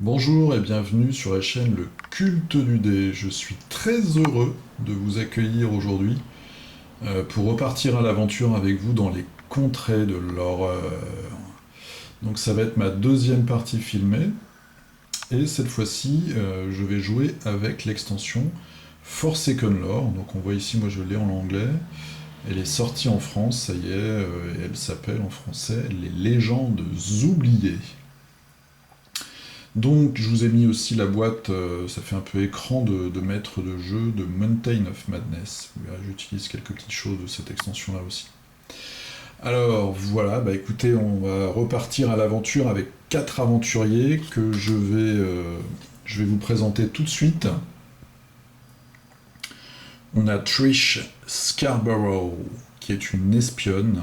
Bonjour et bienvenue sur la chaîne Le Culte du Dé. Je suis très heureux de vous accueillir aujourd'hui pour repartir à l'aventure avec vous dans les contrées de l'horreur. Donc ça va être ma deuxième partie filmée et cette fois-ci je vais jouer avec l'extension Forsaken Lore. Donc on voit ici, moi je l'ai en anglais. Elle est sortie en France, ça y est, et elle s'appelle en français Les Légendes oubliées. Donc je vous ai mis aussi la boîte, ça fait un peu écran de maître de jeu de Mountain of Madness. Vous verrez, j'utilise quelques petites choses de cette extension là aussi. Alors voilà, bah écoutez, on va repartir à l'aventure avec 4 aventuriers que je vais vous présenter tout de suite. On a Trish Scarborough, qui est une espionne,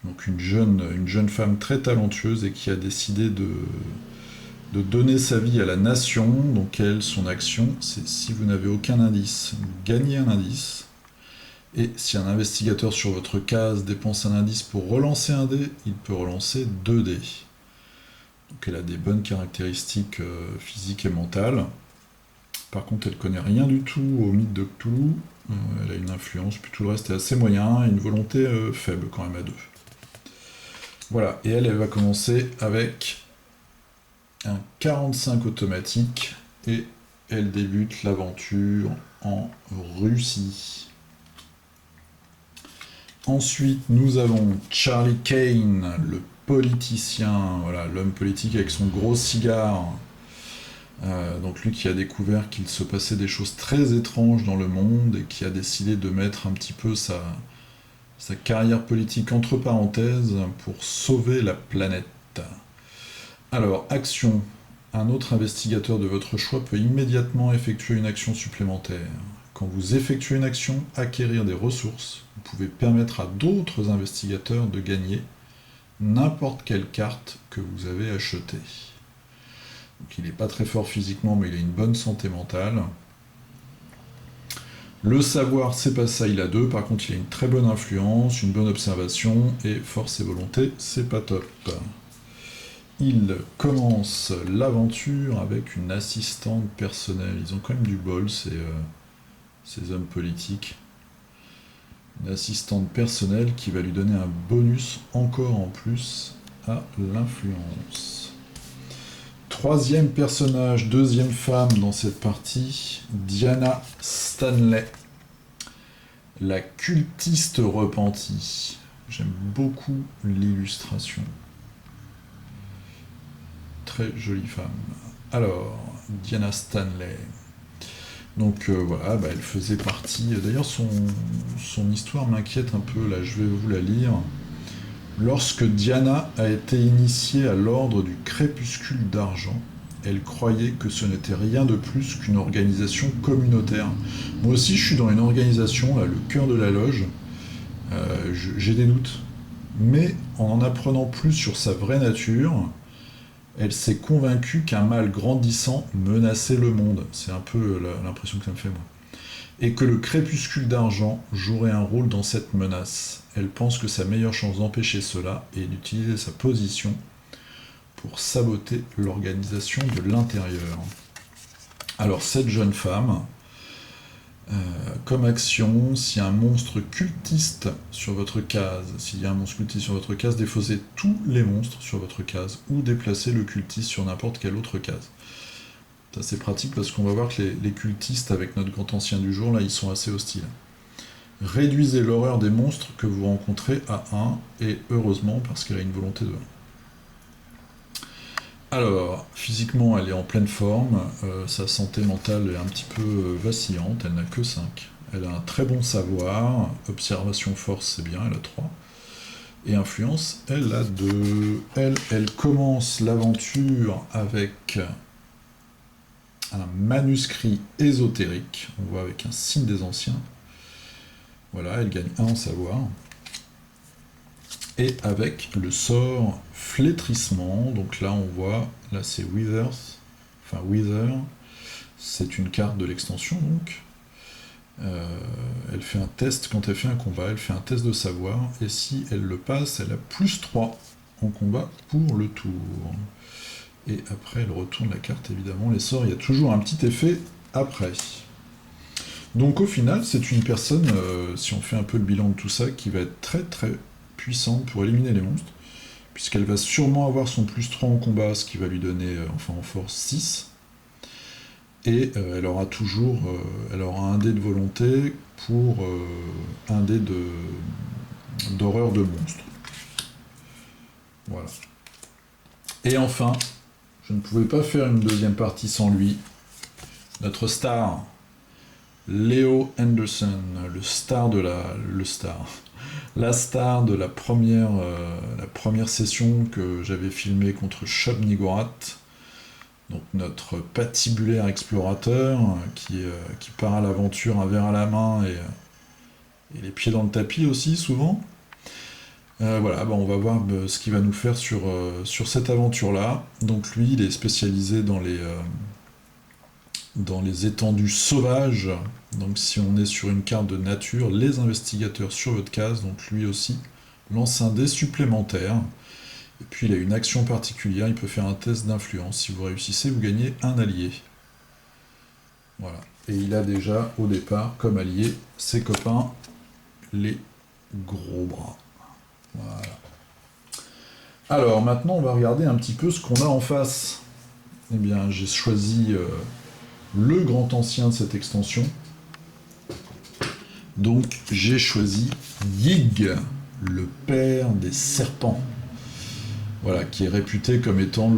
donc une jeune femme très talentueuse et qui a décidé de donner sa vie à la nation. Donc elle, son action, c'est si vous n'avez aucun indice, gagnez un indice. Et si un investigateur sur votre case dépense un indice pour relancer un dé, il peut relancer 2 dés. Donc elle a des bonnes caractéristiques physiques et mentales. Par contre, elle connaît rien du tout au mythe de Cthulhu. Elle a une influence, puis tout le reste est assez moyen, et une volonté faible quand même à 2. Voilà, et elle va commencer avec un 45 automatique et elle débute l'aventure en Russie. Ensuite, nous avons Charlie Kane, le politicien, voilà, l'homme politique avec son gros cigare. Donc lui qui a découvert qu'il se passait des choses très étranges dans le monde et qui a décidé de mettre un petit peu sa carrière politique entre parenthèses pour sauver la planète. Alors, action. Un autre investigateur de votre choix peut immédiatement effectuer une action supplémentaire. Quand vous effectuez une action, acquérir des ressources, vous pouvez permettre à d'autres investigateurs de gagner n'importe quelle carte que vous avez achetée. Donc il n'est pas très fort physiquement, mais il a une bonne santé mentale. Le savoir, c'est pas ça, il a 2. Par contre, il a une très bonne influence, une bonne observation, et force et volonté, c'est pas top. Il commence l'aventure avec une assistante personnelle. Ils ont quand même du bol, ces hommes politiques. Une assistante personnelle qui va lui donner un bonus encore en plus à l'influence. Troisième personnage, deuxième femme dans cette partie, Diana Stanley, la cultiste repentie. J'aime beaucoup l'illustration. Très jolie femme. Alors, Diana Stanley. Donc voilà, elle faisait partie. D'ailleurs, son histoire m'inquiète un peu, là, je vais vous la lire. Lorsque Diana a été initiée à l'ordre du Crépuscule d'Argent, elle croyait que ce n'était rien de plus qu'une organisation communautaire. Moi aussi, je suis dans une organisation, là, le cœur de la loge. J'ai des doutes. Mais en apprenant plus sur sa vraie nature, elle s'est convaincue qu'un mal grandissant menaçait le monde. C'est un peu l'impression que ça me fait, moi. Et que le crépuscule d'argent jouerait un rôle dans cette menace. Elle pense que sa meilleure chance d'empêcher cela est d'utiliser sa position pour saboter l'organisation de l'intérieur. Alors cette jeune femme, comme action, s'il y a un monstre cultiste sur votre case, défaussez tous les monstres sur votre case ou déplacez le cultiste sur n'importe quelle autre case. C'est pratique parce qu'on va voir que les cultistes, avec notre grand ancien du jour, là, ils sont assez hostiles. Réduisez l'horreur des monstres que vous rencontrez à 1, et heureusement, parce qu'elle a une volonté de 1. Alors, physiquement, elle est en pleine forme, sa santé mentale est un petit peu vacillante, elle n'a que 5. Elle a un très bon savoir, observation force, c'est bien, elle a 3. Et influence, elle a 2. Elle commence l'aventure avec un manuscrit ésotérique, on voit avec un signe des anciens. Voilà, elle gagne 1 en savoir. Et avec le sort flétrissement, donc là on voit, là c'est Wither, c'est une carte de l'extension donc. Elle fait un test quand elle fait un combat, elle fait un test de savoir, et si elle le passe, elle a +3 en combat pour le tour. Et après, elle retourne la carte, évidemment. Les sorts, il y a toujours un petit effet après. Donc au final, c'est une personne, si on fait un peu le bilan de tout ça, qui va être très très puissante pour éliminer les monstres, puisqu'elle va sûrement avoir son plus 3 en combat, ce qui va lui donner, enfin en force 6. Et elle aura toujours elle aura un dé de volonté pour un dé d'horreur de monstre. Voilà. Et enfin, je ne pouvais pas faire une deuxième partie sans lui, notre star, Leo Henderson, la star de la première session que j'avais filmée contre Shob Nigorat, donc notre patibulaire explorateur qui part à l'aventure un verre à la main et les pieds dans le tapis aussi souvent. Voilà, on va voir ce qu'il va nous faire sur cette aventure-là. Donc lui, il est spécialisé dans les étendues sauvages. Donc si on est sur une carte de nature, les investigateurs sur votre case, donc lui aussi, lance un dé supplémentaire. Et puis il a une action particulière, il peut faire un test d'influence. Si vous réussissez, vous gagnez un allié. Voilà. Et il a déjà au départ comme allié ses copains, les gros bras. Voilà. Alors maintenant on va regarder un petit peu ce qu'on a en face. Eh bien j'ai choisi le grand ancien de cette extension. Donc j'ai choisi Yig, le père des serpents. Voilà, qui est réputé comme étant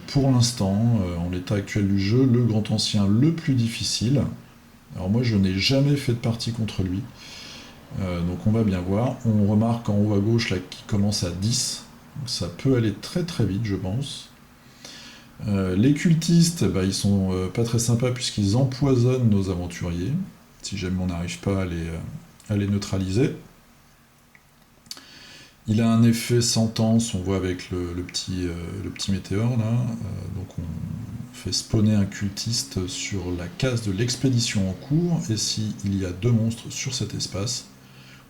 pour l'instant, en l'état actuel du jeu, le grand ancien le plus difficile. Alors moi je n'ai jamais fait de partie contre lui. Donc on va bien voir. On remarque en haut à gauche là qu'il commence à 10. Donc ça peut aller très très vite je pense. Les cultistes, ils sont pas très sympas puisqu'ils empoisonnent nos aventuriers, si jamais on n'arrive pas à les neutraliser. Il a un effet sentence, on voit avec le petit météore là, donc on fait spawner un cultiste sur la case de l'expédition en cours, et s'il y a 2 monstres sur cet espace,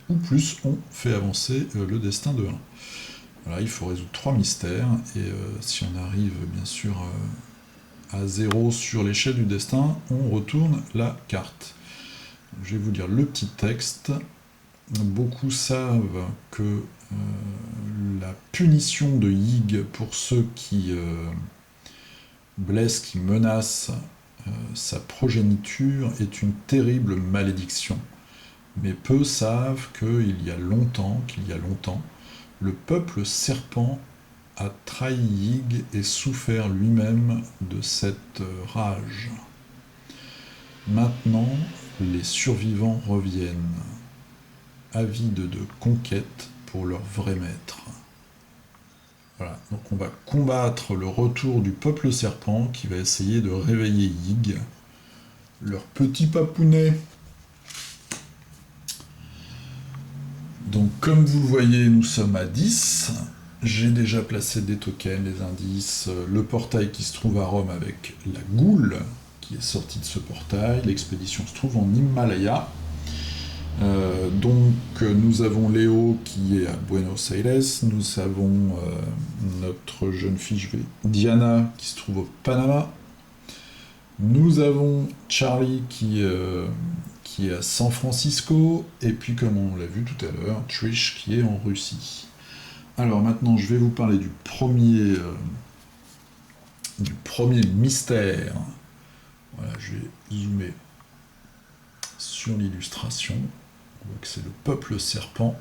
ou plus, on fait avancer le destin de 1. Voilà, il faut résoudre 3 mystères, et si on arrive bien sûr à 0 sur l'échelle du destin, on retourne la carte. Donc, je vais vous lire le petit texte. Beaucoup savent que la punition de Yig pour ceux qui blessent, qui menacent sa progéniture est une terrible malédiction. Mais peu savent qu'il y a longtemps, le peuple serpent a trahi Yig et souffert lui-même de cette rage. Maintenant, les survivants reviennent, avides de conquête pour leur vrai maître. Voilà, donc on va combattre le retour du peuple serpent qui va essayer de réveiller Yig, leur petit papounet. Donc comme vous le voyez, nous sommes à 10. J'ai déjà placé des tokens, des indices, le portail qui se trouve à Rome avec la goule qui est sortie de ce portail. L'expédition se trouve en Himalaya. Donc nous avons Léo qui est à Buenos Aires, nous avons notre jeune fille Diana qui se trouve au Panama, nous avons Charlie qui est à San Francisco, et puis comme on l'a vu tout à l'heure, Trish qui est en Russie. Alors maintenant je vais vous parler du premier mystère. Voilà, je vais zoomer sur l'illustration. On voit que c'est le peuple serpent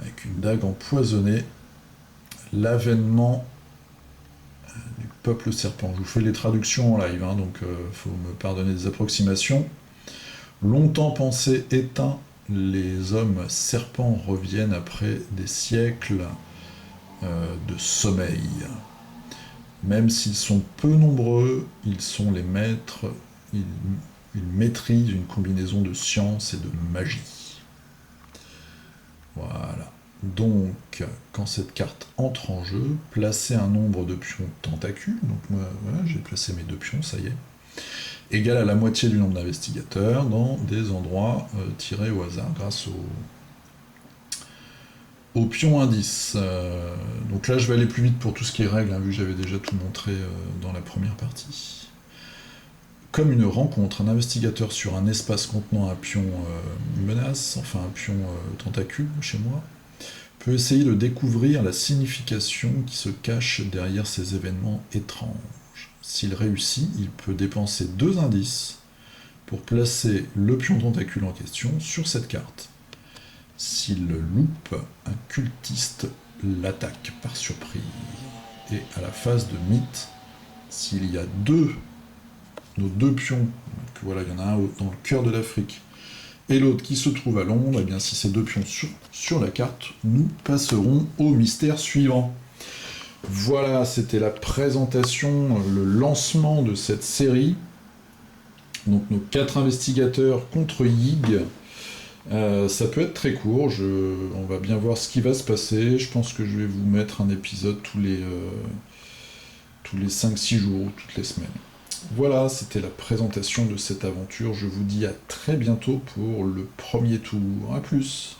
avec une dague empoisonnée. L'avènement du peuple serpent. Je vous fais les traductions en live, donc faut me pardonner des approximations. Longtemps pensé éteint, les hommes serpents reviennent après des siècles de sommeil. Même s'ils sont peu nombreux, ils sont les maîtres, ils maîtrisent une combinaison de science et de magie. Voilà. Donc, quand cette carte entre en jeu, placez un nombre de pions tentacules. Donc moi, voilà, j'ai placé mes 2 pions, ça y est. Égal à la moitié du nombre d'investigateurs dans des endroits tirés au hasard grâce Au pion indice. Donc là, je vais aller plus vite pour tout ce qui est règles, hein, vu que j'avais déjà tout montré dans la première partie. Comme une rencontre, un investigateur sur un espace contenant un pion menace, enfin un pion tentacule chez moi, peut essayer de découvrir la signification qui se cache derrière ces événements étranges. S'il réussit, il peut dépenser 2 indices pour placer le pion tentacule en question sur cette carte. S'il le loupe, un cultiste l'attaque par surprise. Et à la phase de mythe, s'il y a nos deux pions, donc voilà, il y en a un dans le cœur de l'Afrique, et l'autre qui se trouve à Londres, et bien si ces deux pions sur la carte, nous passerons au mystère suivant. Voilà, c'était la présentation, le lancement de cette série. Donc nos 4 investigateurs contre Yig. Ça peut être très court, on va bien voir ce qui va se passer. Je pense que je vais vous mettre un épisode tous les 5-6 jours, toutes les semaines. Voilà, c'était la présentation de cette aventure. Je vous dis à très bientôt pour le premier tour. A plus.